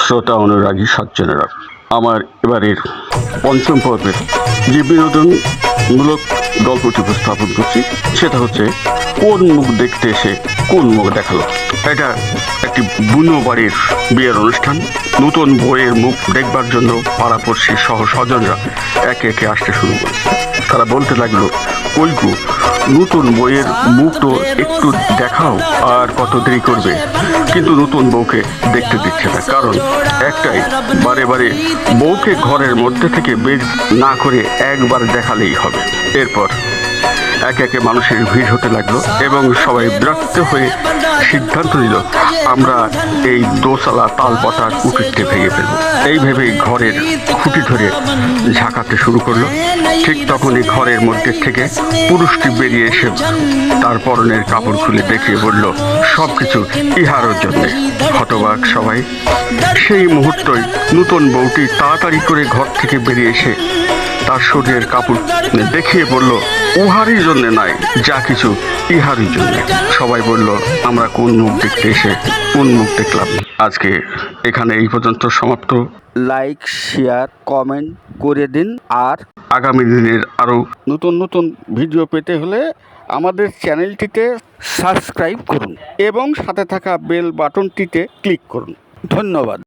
শ্রোতা অনুরাগী সজ্জনেরা, আমার এবারের পঞ্চম পর্বের যে বিনোদনমূলক গল্পটি উপস্থাপন করছি সেটা হচ্ছে কোন মুখ দেখতে এসে কোন মুখ দেখালো। এটা একটি বুনো বাড়ির বিয়ের অনুষ্ঠান। নতুন বইয়ের মুখ দেখবার জন্য পাড়াপড়শি সহ স্বজনরা একে একে আসতে শুরু করে। তারা বলতে লাগলো, কইকু নতুন বইয়ের মুখ তো একটু দেখাও, আর কত দেরি করবে। কিন্তু নতুন বউকে দেখতে দিচ্ছে না, কারণ একটাই, বারে বারে বউকে ঘরের মধ্যে থেকে বের না করে একবার দেখালেই হবে। এরপর একে একে মানুষের ভিড় হতে লাগলো এবং সবাই বিরক্ত হয়ে সিদ্ধান্ত নিল, আমরা এই দোতলা তালপাতার কুটিরটি ভেঙে ফেলব। এই ভেবেই ঘরের খুঁটি ধরে ঝাঁকাতে শুরু করলো। ঠিক তখনই ঘরের মধ্যে থেকে পুরুষটি বেরিয়ে এসে তার পরনের কাপড় খুলে দেখিয়ে বলল, সবকিছু ইহারও জন্যে। হতবাক সবাই। সেই মুহূর্তই নতুন বউটি তাড়াতাড়ি করে ঘর থেকে বেরিয়ে এসে তার শরীরের কাপড় দেখিয়ে বলল, উহারই জন্যে নয়, যা কিছু ইহারই জন্যে। সবাই বলল, আমরা কোন মুখ দেখতে এসে কোন মুখ দেখলাম। আজকে এখানে এই পর্যন্ত সমাপ্ত। লাইক, শেয়ার, কমেন্ট করে দিন। আর আগামী দিনের আরও নতুন নতুন ভিডিও পেতে হলে আমাদের চ্যানেলটিতে সাবস্ক্রাইব করুন এবং সাথে থাকা বেল বাটনটিতে ক্লিক করুন। ধন্যবাদ।